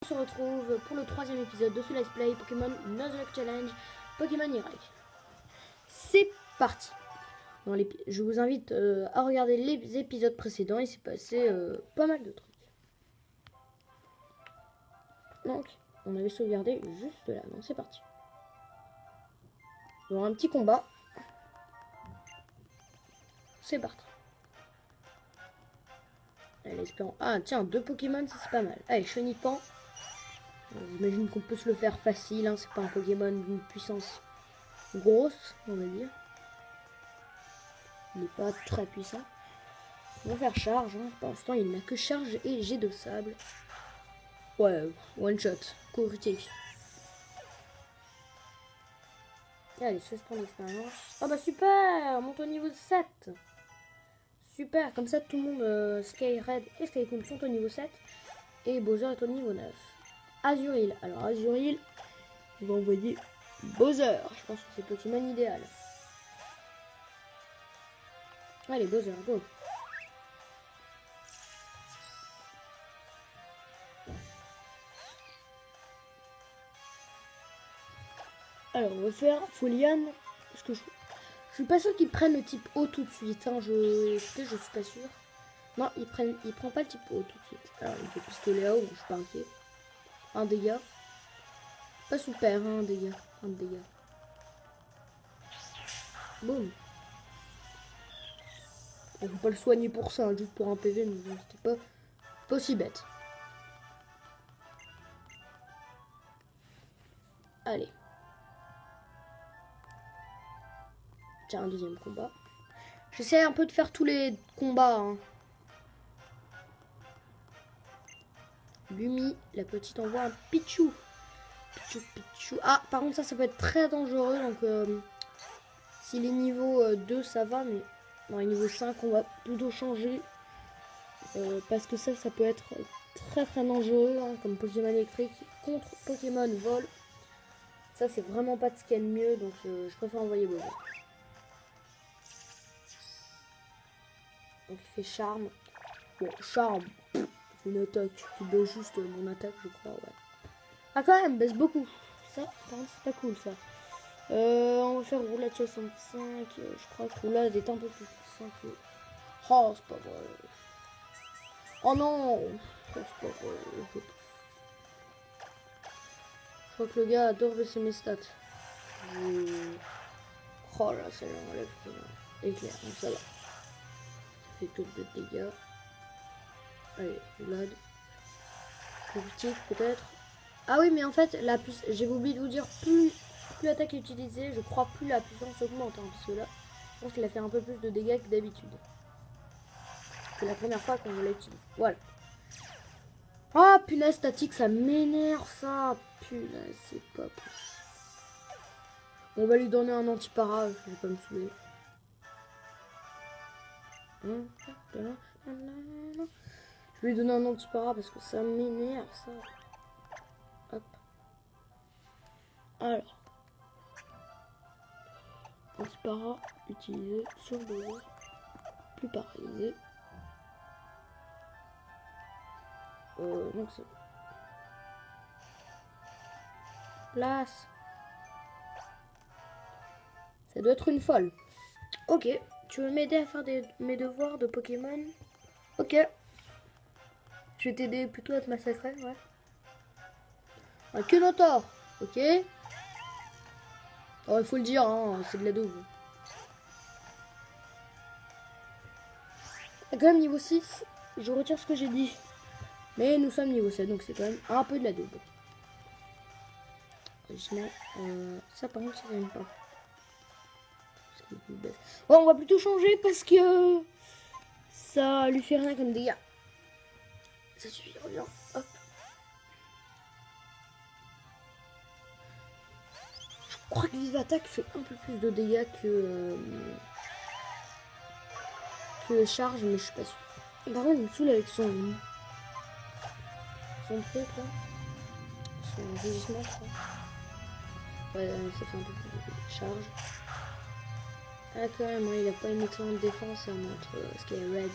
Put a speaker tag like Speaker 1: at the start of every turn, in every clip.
Speaker 1: se retrouve pour le 3e épisode de ce Let's Play Pokémon Nuzlocke Challenge Pokémon Y. C'est parti. Je vous invite à regarder les épisodes précédents, il s'est passé pas mal de trucs. Donc, on avait sauvegardé juste là, donc c'est parti. On aura un petit combat. C'est parti. Allez, espérons. Ah, tiens, 2 Pokémon, ça c'est pas mal. Allez, Chenipan. J'imagine qu'on peut se le faire facile, hein. C'est pas un Pokémon d'une puissance grosse, on va dire. Il n'est pas très puissant. On va faire charge, hein. Pour l'instant, il n'a que charge et jet de sable. Ouais, one shot, coup critique. Allez, 16 points d'expérience. Ah bah super, on monte au niveau 7. Super, comme ça tout le monde, Skyred et Skycool sont au niveau 7. Et Bowser est au niveau 9. Azuril, alors Azuril, on va envoyer Bowser. Je pense que c'est Pokémon idéal. Allez, Bowser, go. Alors, on va faire Folian. Parce que je suis pas sûr qu'ils prennent le type O tout de suite. Hein. Je suis pas sûr. Non, il prend pas le type O tout de suite. Alors, il fait pistolet à eau, je suis pas inquiet. Un dégât. Pas super, hein, un dégât. Un dégât. Boum. On peut pas le soigner pour ça, hein, juste pour un PV, mais c'était pas aussi bête. Allez. Tiens, un deuxième combat. J'essaie un peu de faire tous les combats. Hein. Lumi, la petite envoie un Pichu. Pichu. Ah, par contre, ça peut être très dangereux. Donc, s'il est niveau 2, ça va. Mais dans les niveau 5, on va plutôt changer. Parce que ça peut être très très dangereux. Hein, comme Pokémon électrique contre Pokémon vol. Ça, c'est vraiment pas de ce qu'il y a de mieux. Donc, je préfère envoyer Bowser. Donc, il fait charme. Bon, charme. C'est une attaque qui baisse juste mon attaque, je crois. Ouais. Ah, quand même, baisse beaucoup. Ça, par contre, c'est pas cool ça. On va faire roulade 65. Je crois que roulade est un peu plus puissant que. Oh, c'est pas vrai. Oh non! Oh, c'est pas vrai. Je crois que le gars adore baisser mes stats. Oh là, ça l'enlève. Éclair, donc ça va. Ça fait que 2 dégâts. Allez, roulade. Critique peut-être. Ah oui, mais en fait, j'ai oublié de vous dire, plus l'attaque est utilisée, je crois plus la puissance augmente. Hein, parce que là, je pense qu'il a fait un peu plus de dégâts que d'habitude. C'est la première fois qu'on l'a utilisé. Voilà. Ah, punaise, statique, ça m'énerve ça. Punaise, c'est pas possible. On va lui donner un anti-para, je vais pas me saouler. Je vais lui donner un anti-para parce que ça m'énerve ça. Hop. Alors. Anti-para utilisé sur Bowser. Plus paralysé. Donc c'est. Place. Ça doit être une folle. Ok. Tu veux m'aider à faire mes devoirs de Pokémon? Ok. Je vais t'aider plutôt à te massacrer, ouais. Un Kenotor. Ok. Oh, il faut le dire, hein, c'est de la double. Quand même niveau 6, je retire ce que j'ai dit. Mais nous sommes niveau 7, donc c'est quand même un peu de la double. Ça par contre, ça j'aime pas. Ouais, on va plutôt changer parce que ça lui fait rien comme dégâts. Ça suffit, reviens. Hop. Je crois que Vive Attaque fait un peu plus de dégâts que charge, mais je suis pas sûre. Par contre, il me saoule avec son truc là. Son régissement, je crois. Ouais, ça fait un peu plus de charge. Ah, quand même, ouais, il a pas une excellente défense, hein, notre Skyred.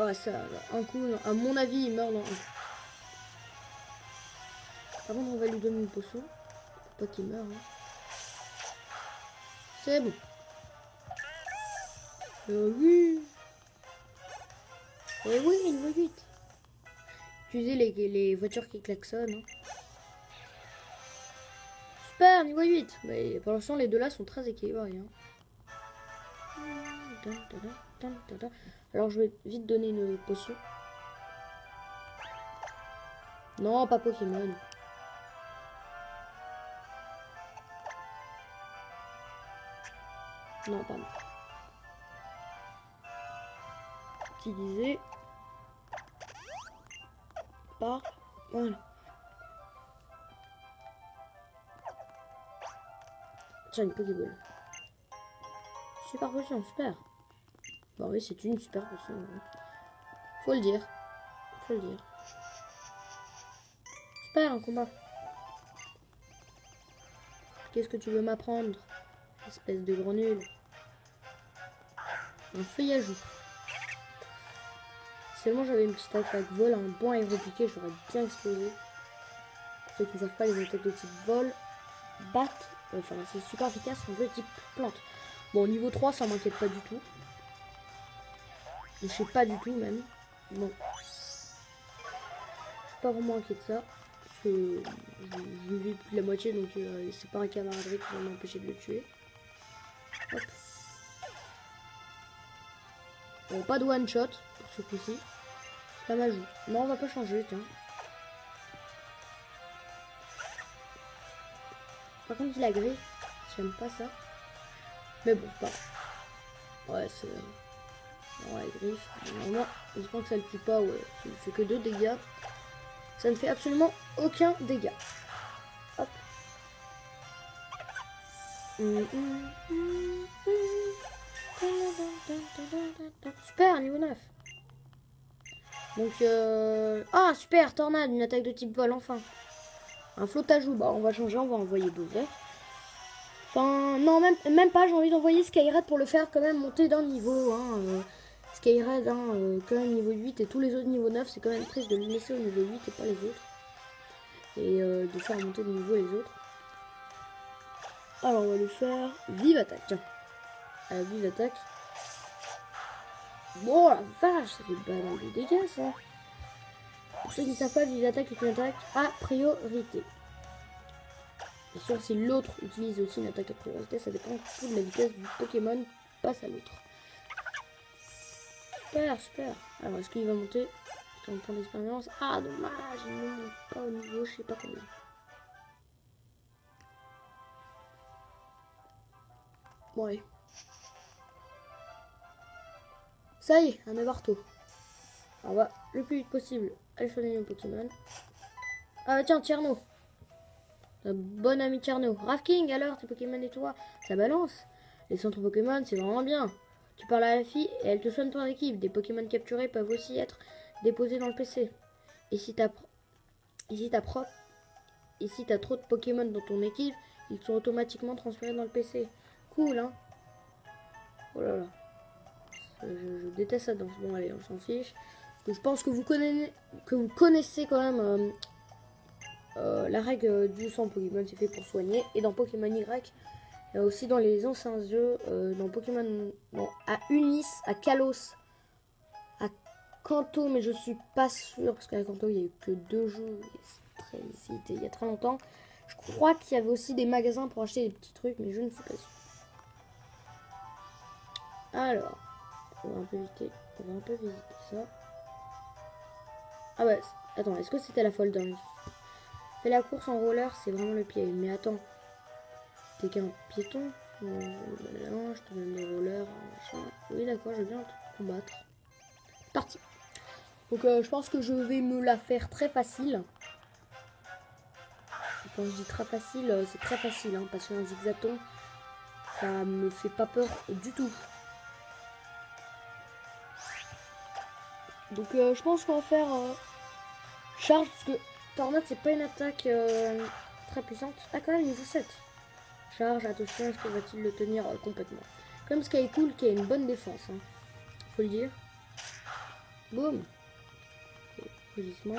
Speaker 1: Oh ça, un coup, à mon avis, il meurt dans un coup. Avant, on va lui donner une potion. Pour pas qu'il meure. Hein. C'est bon. Oui. Et oui, il va vite. Utilisez les voitures qui klaxonnent. Hein. Super, niveau 8. Mais pour l'instant, les deux là sont très équilibrés. Hein. Alors, je vais vite donner une potion. Non, pas Pokémon. Non, pardon. Utiliser. Par. Voilà. Tiens, une Pokéball. Super potion, super. Bon, oui, c'est une super potion. Faut le dire. Faut le dire. Super, un combat. Qu'est-ce que tu veux m'apprendre? Espèce de gros nul. Un feuillage. Seulement j'avais une petite attaque vol, un bon aéropiqué, j'aurais bien explosé. Pour ceux qui ne savent pas, les attaques de type vol battent. Enfin, c'est super efficace en jeu de type plante. Bon, au niveau 3, ça m'inquiète pas du tout. Je sais pas du tout même. Bon. Je suis pas vraiment inquiet de ça. Parce que je vis plus de la moitié, donc c'est pas un camaraderie qui va m'empêcher de le tuer. Hop. Bon, pas de one shot pour ce coup-ci. Ça m'ajoute. Non, on va pas changer, tiens. Par contre, il a griffe. J'aime pas ça. Mais bon, c'est pas grave. Ouais, c'est... Ouais, griffe. Normalement, j'espère que ça le tue pas, ouais. Ça ne fait que 2 dégâts. Ça ne fait absolument aucun dégât. Hop. Super, niveau 9. Donc, ah, super, tornade, une attaque de type vol, enfin. Un flottajout, bah on va changer, on va envoyer Bowser. Enfin, non, même pas, j'ai envie d'envoyer Skyred pour le faire quand même monter d'un niveau. Hein, Skyred, hein, quand même niveau 8 et tous les autres niveaux 9, c'est quand même triste de le laisser au niveau 8 et pas les autres. Et de faire monter de niveau les autres. Alors on va lui faire vive attaque, tiens. Vive attaque. Bon, la vache, ça fait pas mal de dégâts ça. Pour ceux qui ne savent pas, vive attaque est une attaque à priorité. Bien sûr, si l'autre utilise aussi une attaque à priorité, ça dépend tout de la vitesse du Pokémon passe à l'autre. Super, super. Alors, est-ce qu'il va monter sur le point d'expérience? Ah, dommage, il ne monte pas au niveau, je sais pas combien. Bon, allez. Ça y est, un marteau. On va le plus vite possible aller choisir un Pokémon. Ah, tiens, Tierno. Notre bon ami Tierno. Rafking, alors, tes Pokémon et toi, ça balance. Les centres Pokémon, c'est vraiment bien. Tu parles à la fille et elle te soigne ton équipe. Des Pokémon capturés peuvent aussi être déposés dans le PC. Et si t'as trop de Pokémon dans ton équipe, ils sont automatiquement transférés dans le PC. Cool, hein. Oh là là. Je déteste ça danse. Bon, allez, on s'en fiche. Je pense que vous connaissez quand même la règle du sang Pokémon, c'est fait pour soigner. Et dans Pokémon Y, aussi dans les anciens jeux, dans Pokémon, à Unis, à Kalos, à Kanto, mais je suis pas sûre parce qu'à Kanto il n'y a eu que 2 jeux, c'était il y a très longtemps. Je crois qu'il y avait aussi des magasins pour acheter des petits trucs, mais je ne suis pas sûre. Alors, on va un peu visiter ça. Ah ouais, attends, est-ce que c'était la folle dingue? Fais la course en roller, c'est vraiment le pied. Mais attends, t'es qu'un piéton? Non, je te donne des rollers, machin. Oui, d'accord, je veux bien te combattre. Parti. Donc, je pense que je vais me la faire très facile. Et quand je dis très facile, c'est très facile, hein, parce qu'un zigzaton, ça me fait pas peur du tout. Donc, je pense qu'on va faire charge, parce que tornade, c'est pas une attaque très puissante. Ah, quand même, niveau 7. Charge, attention, est-ce que va-t-il le tenir complètement? Comme Skycool qui a une bonne défense, hein, faut le dire. Boum. Rugissement.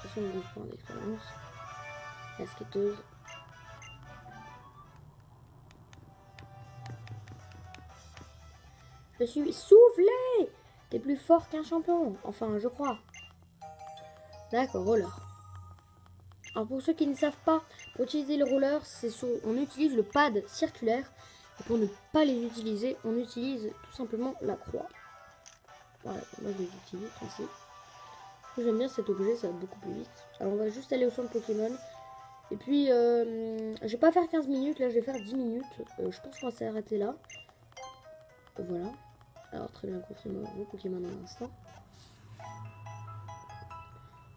Speaker 1: « 72 points d'expérience. La skateuse. Je suis soufflé. T'es plus fort qu'un champion. Enfin, je crois. D'accord, roller. Alors pour ceux qui ne savent pas, pour utiliser le roller, on utilise le pad circulaire. Et pour ne pas les utiliser, on utilise tout simplement la croix. Voilà, moi je les utilise ici. J'aime bien cet objet, ça va beaucoup plus vite. Alors on va juste aller au centre Pokémon. Et puis, je vais pas faire 15 minutes, là je vais faire 10 minutes. Je pense qu'on va s'arrêter là. Voilà. Alors très bien confirmé vos Pokémon à l'instant.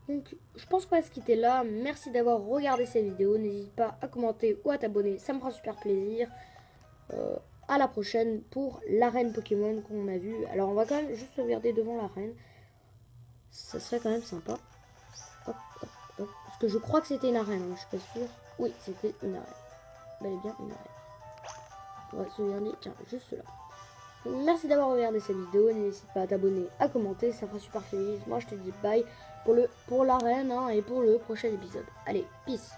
Speaker 1: Donc je pense qu'on va se quitter là. Merci d'avoir regardé cette vidéo. N'hésite pas à commenter ou à t'abonner, ça me fera super plaisir. À la prochaine pour l'arène Pokémon qu'on a vu. Alors on va quand même juste regarder devant l'arène. Ça serait quand même sympa. Hop, hop, hop. Parce que je crois que c'était une arène, hein, je suis pas sûre. Oui, c'était une arène. Bel et bien une arène. On va se regarder, tiens, juste là. Donc, merci d'avoir regardé cette vidéo. N'hésite pas à t'abonner, à commenter, ça fera super plaisir. Moi je te dis bye pour l'arène, hein, et pour le prochain épisode. Allez, peace.